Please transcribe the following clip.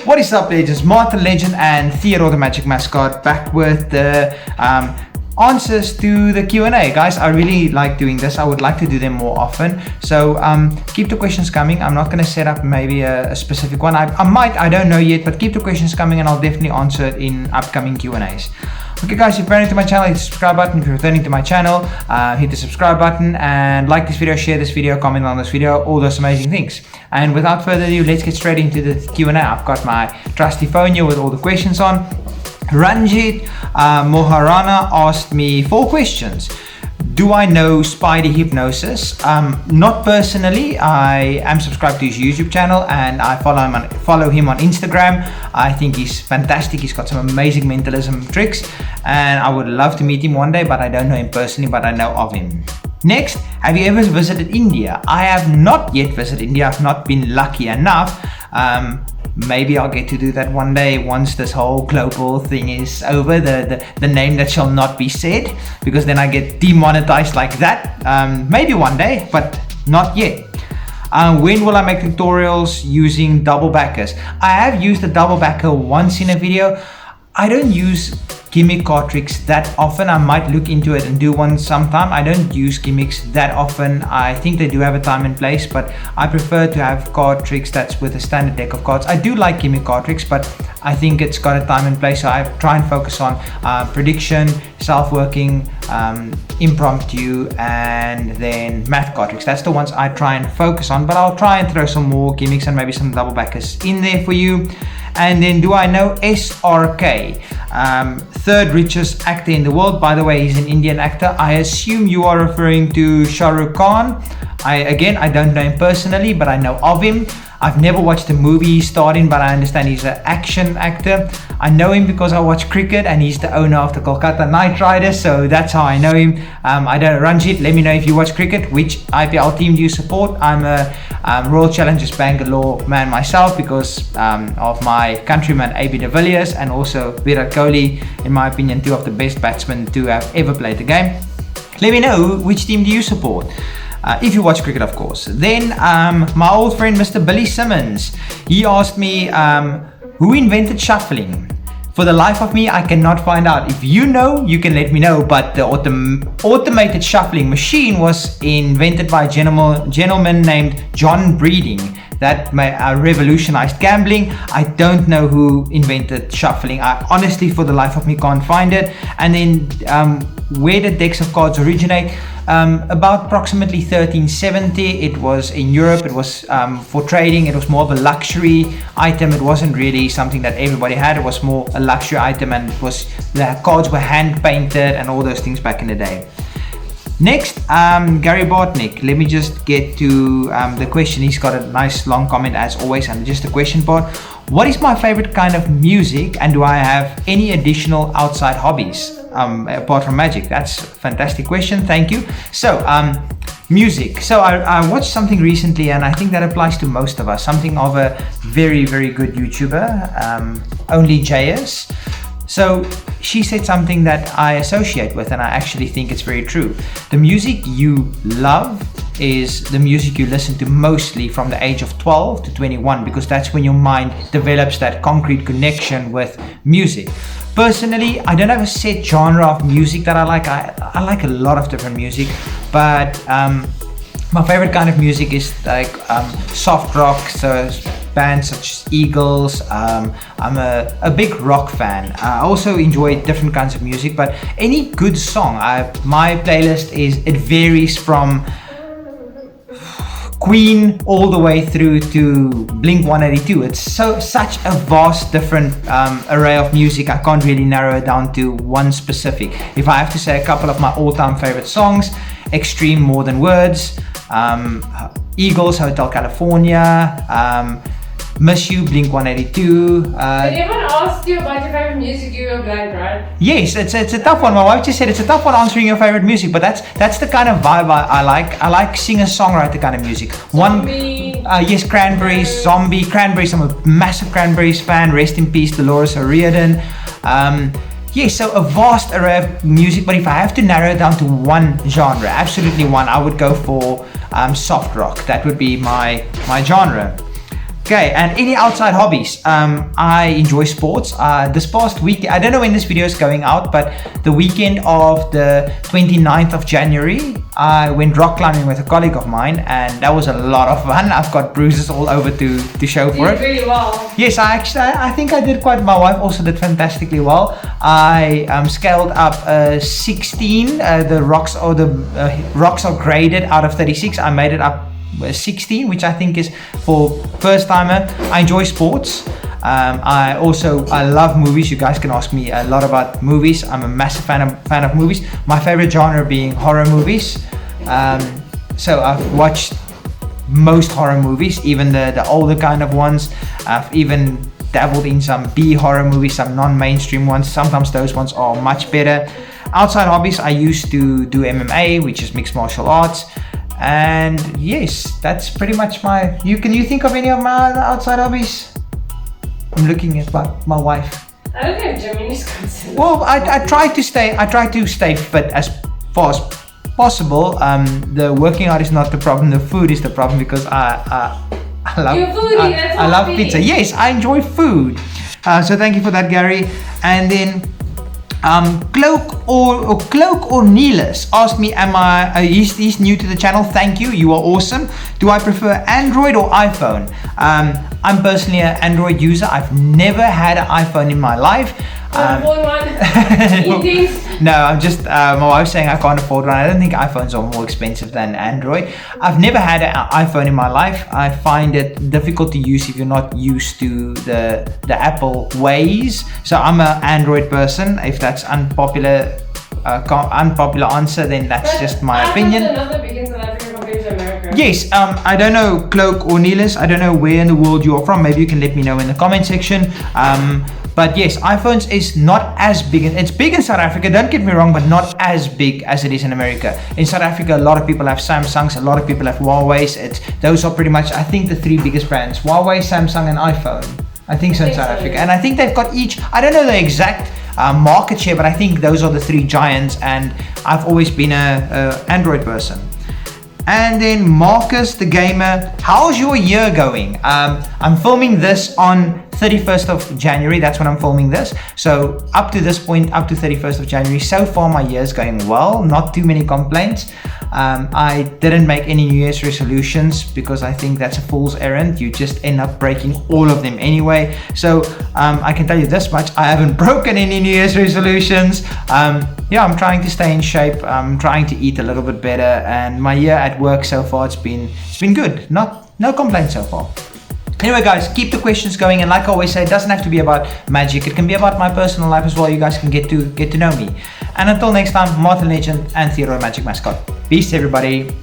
What is up, legends? Martin Legend and Theodore the Magic Mascot back with the answers to the Q&A. Guys, I really like doing this. I would like to do them more often. So keep the questions coming. I'm not going to set up maybe a specific one. I might, I don't know yet, but keep the questions coming and I'll definitely answer it in upcoming Q&As. Okay guys, if you're new to my channel, hit the subscribe button. If you're returning to my channel, hit the subscribe button and like this video, share this video, comment on this video, all those amazing things. And without further ado, let's get straight into the Q&A. I've got my trusty phone here with all the questions on. Ranjit Moharana asked me 4 questions. Do I know Spider Hypnosis? Not personally. I am subscribed to his YouTube channel and I follow him on Instagram. I think he's fantastic. He's got some amazing mentalism tricks and I would love to meet him one day, but I don't know him personally, but I know of him. Next, have you ever visited India? I have not yet visited India. I've not been lucky enough. Maybe I'll get to do that one day once this whole global thing is over, the name that shall not be said, because then I get demonetized like that. Maybe one day, but not yet. When will I make tutorials using double backers? I have used a double backer once in a video. I don't use gimmick card tricks that often. I might look into it and do one sometime. I don't use gimmicks that often. I think they do have a time and place, but I prefer to have card tricks that's with a standard deck of cards. I do like gimmick card tricks, but I think it's got a time and place, so I try and focus on prediction, self-working, impromptu, and then math card tricks. That's the ones I try and focus on, but I'll try and throw some more gimmicks and maybe some double backers in there for you. And then, do I know SRK? Third richest actor in the world. By the way, he's an Indian actor. I assume you are referring to Shah Rukh Khan. I don't know him personally, but I know of him. I've never watched the movie he starred in, but I understand he's an action actor. I know him because I watch cricket and he's the owner of the Kolkata Knight Riders, so that's how I know him. I don't know, Ranjit, let me know if you watch cricket. Which IPL team do you support? I'm a Royal Challengers Bangalore man myself because of my countryman AB de Villiers and also Virat Kohli, in my opinion, 2 of the best batsmen to have ever played the game. Let me know, which team do you support? If you watch cricket, of course. Then my old friend Mr. Billy Simmons, he asked me who invented shuffling. For the life of me, I cannot find out. If you know, you can let me know, but the automated shuffling machine was invented by a gentleman named John Breeding. That revolutionized gambling. I don't know who invented shuffling. I honestly, for the life of me, can't find it. And then where did decks of cards originate? About approximately 1370. It was in Europe. It was for trading. It was more of a luxury item. It wasn't really something that everybody had. It was more a luxury item, and it was, the cards were hand painted and all those things back in the day. Next, Gary Bartnick. Let me just get to the question. He's got a nice long comment as always, and just the question part. What is my favorite kind of music, and do I have any additional outside hobbies apart from magic? That's a fantastic question. Thank you. So, music. So I watched something recently, and I think that applies to most of us. Something of a very, very good YouTuber, Only JS. So she said something that I associate with, and I actually think it's very true. The music you love is the music you listen to mostly from the age of 12 to 21, because that's when your mind develops that concrete connection with music. Personally, I don't have a set genre of music that I like. I like a lot of different music, but my favorite kind of music is like soft rock, so bands such as Eagles. I'm a big rock fan. I also enjoy different kinds of music, but any good song, my playlist it varies from Queen all the way through to Blink 182. It's such a vast different array of music. I can't really narrow it down to one specific. If I have to say a couple of my all-time favorite songs, Extreme More Than Words, Eagles, Hotel California, Miss You, Blink 182. Did anyone ask you about your favorite music? You were blank, right? Yes, it's a tough one. My wife just said it's a tough one answering your favorite music, but that's the kind of vibe I like. I like singer-songwriter kind of music. Zombie. Yes, Cranberries, Zombie, Cranberries. I'm a massive Cranberries fan. Rest in peace, Dolores O'Riordan. Yes, so a vast array of music, but if I have to narrow it down to one genre, absolutely one, I would go for soft rock. That would be my genre. Okay, and any outside hobbies? I enjoy sports. This past week, I don't know when this video is going out, but the weekend of the 29th of January, I went rock climbing with a colleague of mine, and that was a lot of fun. I've got bruises all over to show for it. You did really well. Yes, I think I did quite. My wife also did fantastically well. I scaled up 16. The rocks are graded out of 36. I made it up 16, which I think is for first timer. I enjoy sports. I love movies. You guys can ask me a lot about movies. I'm a massive fan of movies. My favorite genre being horror movies. So I've watched most horror movies, even the older kind of ones. I've even dabbled in some B horror movies, some non-mainstream ones. Sometimes those ones are much better. Outside hobbies, I used to do MMA, which is mixed martial arts. And yes, that's pretty much my. Can you think of any of my outside hobbies? I'm looking at my wife. I don't have gym in Wisconsin. Well, I try to stay fit as far as possible. The working out is not the problem. The food is the problem, because I love. You're foodie, that's I love hobby. pizza. Yes, I enjoy food. So thank you for that, Gary. And then Cloak or Neelis asked me, he's new to the channel. Thank you, you are awesome. Do I prefer Android or iPhone? I'm personally an Android user. I've never had an iPhone in my life. No, I'm just my wife's saying I can't afford one. I don't think iPhones are more expensive than Android. I've never had an iPhone in my life. I find it difficult to use if you're not used to the Apple ways. So I'm an Android person. If that's unpopular answer, then that's just my opinion. Another big in South Africa compared to America. Yes, I don't know, Cloak or Neelis, I don't know where in the world you are from. Maybe you can let me know in the comment section. But yes, iPhones is not as big. It's big in South Africa, don't get me wrong, but not as big as it is in America. In South Africa, a lot of people have Samsungs, a lot of people have Huawei's. Those are pretty much, I think, the three biggest brands: Huawei, Samsung, and iPhone. I think so in South Africa. And I think they've got each, I don't know the exact market share, but I think those are the three giants, and I've always been a Android person. And then Marcus the Gamer, how's your year going? I'm filming this on 31st of January, that's when I'm filming this. So up to this point, up to 31st of January, so far my year is going well, not too many complaints. I didn't make any New Year's resolutions because I think that's a fool's errand. You just end up breaking all of them anyway. So I can tell you this much, I haven't broken any New Year's resolutions. Yeah, I'm trying to stay in shape. I'm trying to eat a little bit better, and my year at work so far, it's been good. No complaints so far. Anyway guys, keep the questions going, and like I always say, it doesn't have to be about magic. It can be about my personal life as well. You guys can get to know me. And until next time, Martin Legend and Theodore Magic Mascot. Peace everybody.